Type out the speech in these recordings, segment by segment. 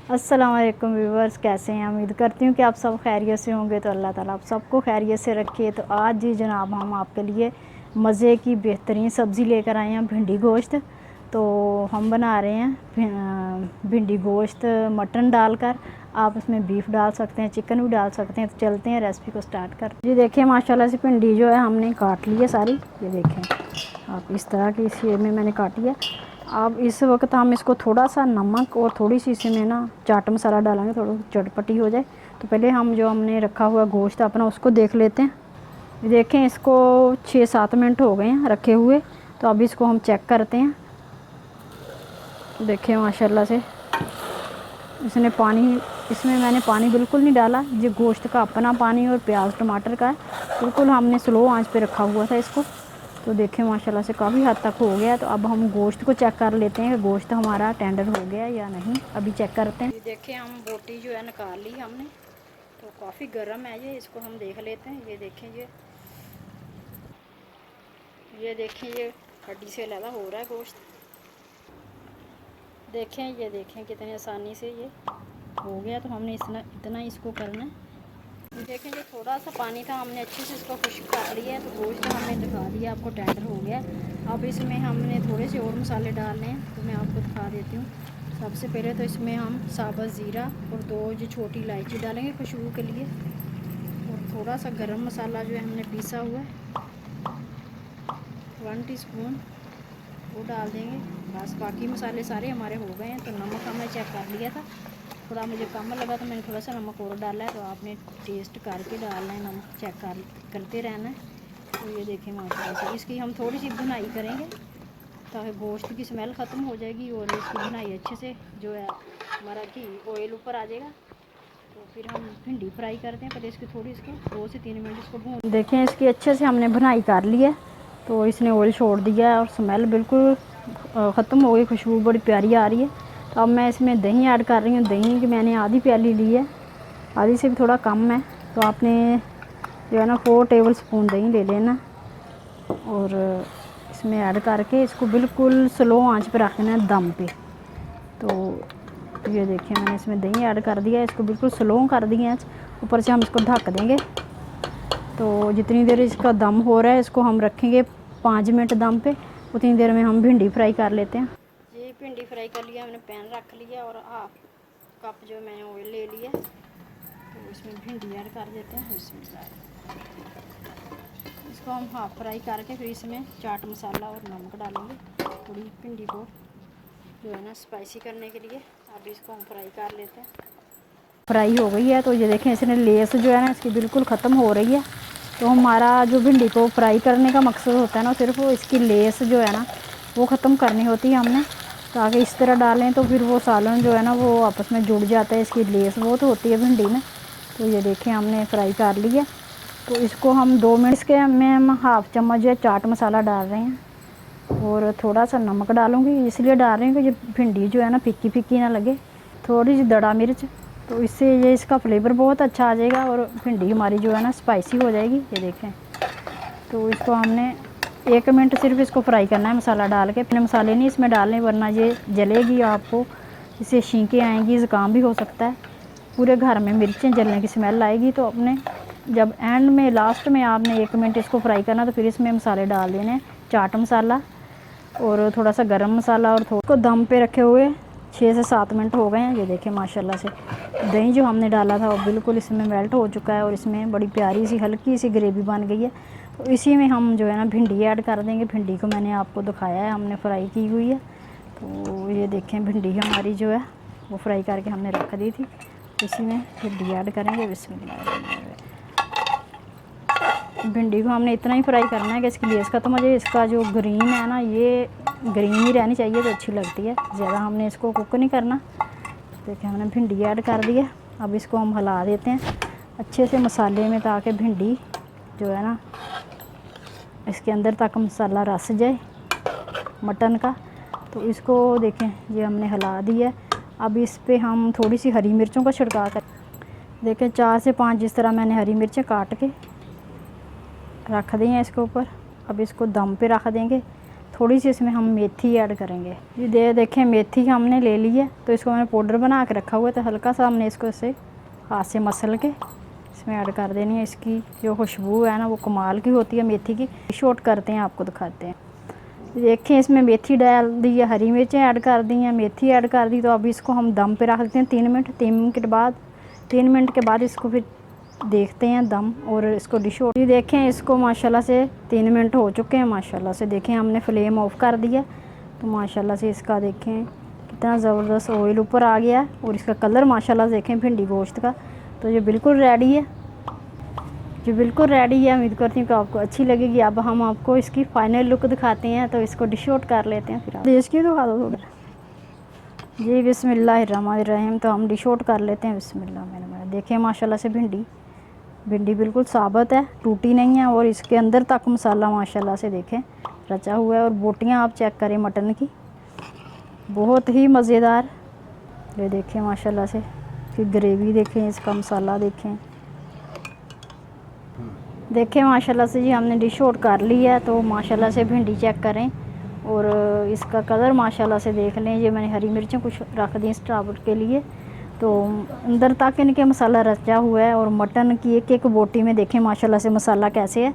अस्सलाम वालेकुम व्यूवर्स, कैसे हैं? उम्मीद करती हूँ कि आप सब खैरियत से होंगे। तो अल्लाह ताला आप सबको खैरियत से रखे। तो आज जी जनाब हम आपके लिए मज़े की बेहतरीन सब्ज़ी लेकर आए हैं, भिंडी गोश्त। तो हम बना रहे हैं भिंडी गोश्त मटन डालकर। आप उसमें बीफ डाल सकते हैं, चिकन भी डाल सकते हैं। तो चलते हैं रेसिपी को स्टार्ट कर। जी देखिए माशाल्लाह से भिंडी जो है हमने काट ली है सारी। ये देखें आप, इस तरह की शेप में मैंने काटी है। अब इस वक्त हम इसको थोड़ा सा नमक और थोड़ी सी इसमें ना चाट मसाला डालेंगे, थोड़ा चटपटी हो जाए। तो पहले हम जो हमने रखा हुआ गोश्त अपना उसको देख लेते हैं। देखें इसको 6-7 मिनट हो गए हैं रखे हुए। तो अब इसको हम चेक करते हैं। देखें माशाल्लाह से इसमें मैंने पानी बिल्कुल नहीं डाला। ये गोश्त का अपना पानी और प्याज टमाटर का है। बिल्कुल हमने स्लो आंच पे रखा हुआ था इसको। तो देखें माशाल्लाह से काफ़ी हद तक हो गया। तो अब हम गोश्त को चेक कर लेते हैं कि गोश्त हमारा टेंडर हो गया या नहीं। अभी चेक करते हैं। देखें हम बोटी जो है निकाल ली हमने। तो काफ़ी गर्म है ये, इसको हम देख लेते हैं। ये देखें ये देखें ये हड्डी से लगा हो रहा है गोश्त। देखें ये देखें कितनी आसानी से ये हो गया। तो हमने इतना इसको करना है। देखें जो थोड़ा सा पानी था हमने अच्छे से इसको खुश्क कर लिया है। तो गोश्त हमने दिखा दिया आपको टेंडर हो गया। अब इसमें हमने थोड़े से और मसाले डालने हैं। तो मैं आपको दिखा देती हूँ। सबसे पहले तो इसमें हम साबुत ज़ीरा और 2 जो छोटी इलायची डालेंगे खुशबू के लिए। और थोड़ा सा गरम मसाला जो है हमने पीसा हुआ है 1 टीस्पून वो डाल देंगे। बस बाकी मसाले सारे हमारे हो गए हैं। तो नमक हमने चेक कर लिया था, थोड़ा मुझे कम लगा तो मैंने थोड़ा सा नमक और डाला है। तो आपने टेस्ट करके डालना है, नमक चेक करते रहना है। तो ये देखें माशाल्लाह से इसकी हम थोड़ी सी भुनाई करेंगे ताकि गोश्त की स्मेल ख़त्म हो जाएगी और इसकी भुनाई अच्छे से जो है हमारा घी ऑयल ऊपर आ जाएगा। तो फिर हम भिंडी फ्राई करते हैं। पहले इसकी थोड़ी इसको 2 से 3 मिनट इसको भून देखें। इसकी अच्छे से हमने भुनाई कर ली है। तो इसने ऑयल छोड़ दिया है और स्मेल बिल्कुल ख़त्म हो गई, खुशबू बड़ी प्यारी आ रही है। तो अब मैं इसमें दही ऐड कर रही हूँ। दही की मैंने आधी प्याली ली है, आधी से भी थोड़ा कम है। तो आपने जो है ना 4 टेबल स्पून दही ले लेना और इसमें ऐड करके इसको बिल्कुल स्लो आंच पे रखना है दम पे। तो ये देखिए मैंने इसमें दही ऐड कर दिया है, इसको बिल्कुल स्लो कर दिया है। ऊपर से हम इसको ढक देंगे। तो जितनी देर इसका दम हो रहा है इसको हम रखेंगे 5 मिनट दम पे। उतनी देर में हम भिंडी फ्राई कर लेते हैं। ये भिंडी फ्राई कर लिया हमने, पैन रख लिया और 1/2 कप जो मैंने ऑयल ले लिया। तो इसमें भिंडी ऐड कर देते हैं। इसको हम हाफ फ्राई करके फिर इसमें चाट मसाला और नमक डालेंगे थोड़ी भिंडी को जो है ना स्पाइसी करने के लिए। अब इसको हम फ्राई कर लेते हैं। फ्राई हो गई है। तो ये देखें इसने लेस जो है ना इसकी बिल्कुल ख़त्म हो रही है। तो हमारा जो भिंडी को फ्राई करने का मकसद होता है ना, सिर्फ वो इसकी लेस जो है ना वो ख़त्म करनी होती है हमने। ताकि इस तरह डालें तो फिर वो सालन जो है ना वो आपस में जुड़ जाता है। इसकी लेस बहुत होती है भिंडी में। तो ये देखें हमने फ्राई कर लिया। तो इसको हम 2 मिनट के में हम 1/2 चम्मच जो चाट मसाला डाल रहे हैं और थोड़ा सा नमक डालूँगी। इसलिए डाल रही हूँ कि ये भिंडी जो है ना फीकी फीकी ना लगे। थोड़ी सी दड़ा मिर्च, तो इससे ये इसका फ्लेवर बहुत अच्छा आ जाएगा और भिंडी हमारी जो है ना स्पाइसी हो जाएगी। ये देखें। तो इसको हमने 1 मिनट सिर्फ इसको फ्राई करना है मसाला डाल के। अपने मसाले नहीं इसमें डालने वरना ये जलेगी, आपको इससे छींकें आएंगी, ज़ुकाम भी हो सकता है। पूरे घर में मिर्चें जलने की स्मेल आएगी। तो अपने जब एंड में लास्ट में आपने 1 मिनट इसको फ्राई करना तो फिर इसमें मसाले डाल देने, चाट मसाला और थोड़ा सा गरम मसाला। और थोड़ा को दम पे रखे हुए 6 से 7 मिनट हो गए हैं। ये देखें माशाल्लाह से दही जो हमने डाला था वो बिल्कुल इसमें मेल्ट हो चुका है और इसमें बड़ी प्यारी सी हल्की सी ग्रेवी बन गई है। तो इसी में हम जो है ना भिंडी ऐड कर देंगे। भिंडी को मैंने आपको दिखाया है, हमने फ्राई की हुई है। तो ये देखें भिंडी हमारी जो है वो फ्राई करके हमने रख दी थी। इसी में भिंडी ऐड करेंगे। बिस्मिल्लाह। भिंडी को हमने इतना ही फ्राई करना है कि इसकी लेस ख़त्म हो जाए। इसका जो ग्रीन है ना ये ग्रीन ही रहनी चाहिए तो अच्छी लगती है। ज़्यादा हमने इसको कुक नहीं करना। देखिए हमने भिंडी ऐड कर दी है। अब इसको हम हिला देते हैं अच्छे से मसाले में ताकि भिंडी जो है ना इसके अंदर तक मसाला रस जाए मटन का। तो इसको देखें ये हमने हिला दी है। अब इस पे हम थोड़ी सी हरी मिर्चों का छिड़काव कर देखें 4 से 5 जिस तरह मैंने हरी मिर्चें काट के रख दी हैं इसके ऊपर। अब इसको दम पे रख देंगे थोड़ी सी इसमें हम मेथी ऐड करेंगे। ये देखें मेथी हमने ले ली है, तो इसको मैंने पाउडर बना के रखा हुआ है, तो हल्का सा हमने इसको इससे हाथ से मसल के इसमें ऐड कर देनी है। इसकी जो खुशबू है ना वो कमाल की होती है मेथी की। शॉट करते हैं, आपको दिखाते हैं। देखें इसमें मेथी डाल दी है, हरी मिर्चें ऐड कर दी हैं, मेथी ऐड कर दी। तो अभी इसको हम दम पे रख देते हैं 3 मिनट। 3 मिनट के बाद इसको फिर देखते हैं दम और इसको डिश हो। देखें इसको माशाल्लाह से 3 मिनट हो चुके हैं। माशाल्लाह से देखें हमने फ्लेम ऑफ कर दिया, तो माशाल्लाह से इसका देखें कितना ज़बरदस्त ऑयल ऊपर आ गया है और इसका कलर माशाल्लाह से देखें भिंडी गोश्त का। तो ये बिल्कुल रेडी है, जो बिल्कुल रेडी है। उम्मीद करती हूँ कि आपको अच्छी लगेगी। अब हम आपको इसकी फाइनल लुक दिखाते हैं, तो इसको डिश आउट कर लेते हैं। फिर आप इसकी दिखा दो थोड़ा जी। बिस्मिल्लाहिर्रहमानिर्रहीम। तो हम डिश आउट कर लेते हैं। बिस्मिल्लाह। देखें माशाल्लाह से भिंडी बिल्कुल साबुत है, टूटी नहीं है और इसके अंदर तक मसाला माशाल्लाह से देखें रचा हुआ है। और बोटियाँ आप चेक करें मटन की, बहुत ही मज़ेदार। ये देखें माशाल्लाह से इसकी ग्रेवी देखें, इसका मसाला देखें माशाल्लाह से जी। हमने डिश आउट कर ली है, तो माशाल्लाह से भिंडी चेक करें और इसका कलर माशाल्लाह से देख लें। ये मैंने हरी मिर्चें कुछ रख दी स्टार्ट के लिए, तो अंदर तक इनके मसाला रचा हुआ है। और मटन की एक एक बोटी में देखें माशाल्लाह से मसाला कैसे है।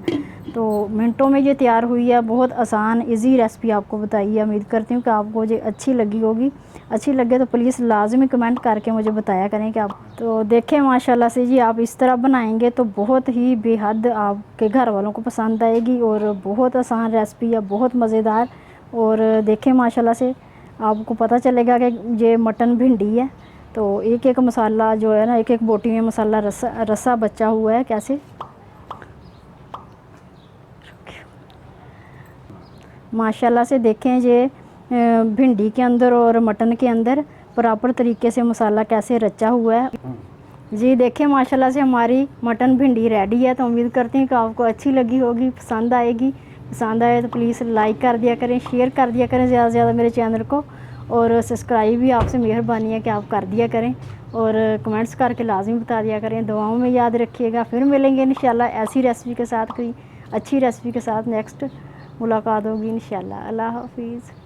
तो मिनटों में ये तैयार हुई है। बहुत आसान इजी रेसिपी आपको बताई है। उम्मीद करती हूँ कि आपको ये अच्छी लगी होगी। अच्छी लगे तो प्लीज़ लाजमी कमेंट करके मुझे बताया करें कि आप। तो देखें माशाल्लाह से जी, आप इस तरह बनाएंगे तो बहुत ही बेहद आपके घर वालों को पसंद आएगी। और बहुत आसान रेसिपी है, बहुत मज़ेदार। और देखें माशाल्लाह से आपको पता चलेगा कि ये मटन भिंडी है। तो एक एक मसाला जो है ना, एक एक बोटी में मसाला रसा बचा हुआ है कैसे। माशाल्लाह से देखें ये भिंडी के अंदर और मटन के अंदर प्रॉपर तरीके से मसाला कैसे रचा हुआ है जी। देखें माशाल्लाह से हमारी मटन भिंडी रेडी है। तो उम्मीद करती हूँ कि आपको अच्छी लगी होगी, पसंद आएगी। पसंद आए तो प्लीज़ लाइक कर दिया करें, शेयर कर दिया करें ज़्यादा से ज़्यादा मेरे चैनल को। और सब्सक्राइब भी आपसे मेहरबानी है कि आप कर दिया करें और कमेंट्स करके लाजमी बता दिया करें। दुआओं में याद रखिएगा। फिर मिलेंगे इंशाल्लाह ऐसी रेसिपी के साथ, कोई अच्छी रेसिपी के साथ। नेक्स्ट मुलाकात होगी इंशाल्लाह। अल्लाह हाफिज़।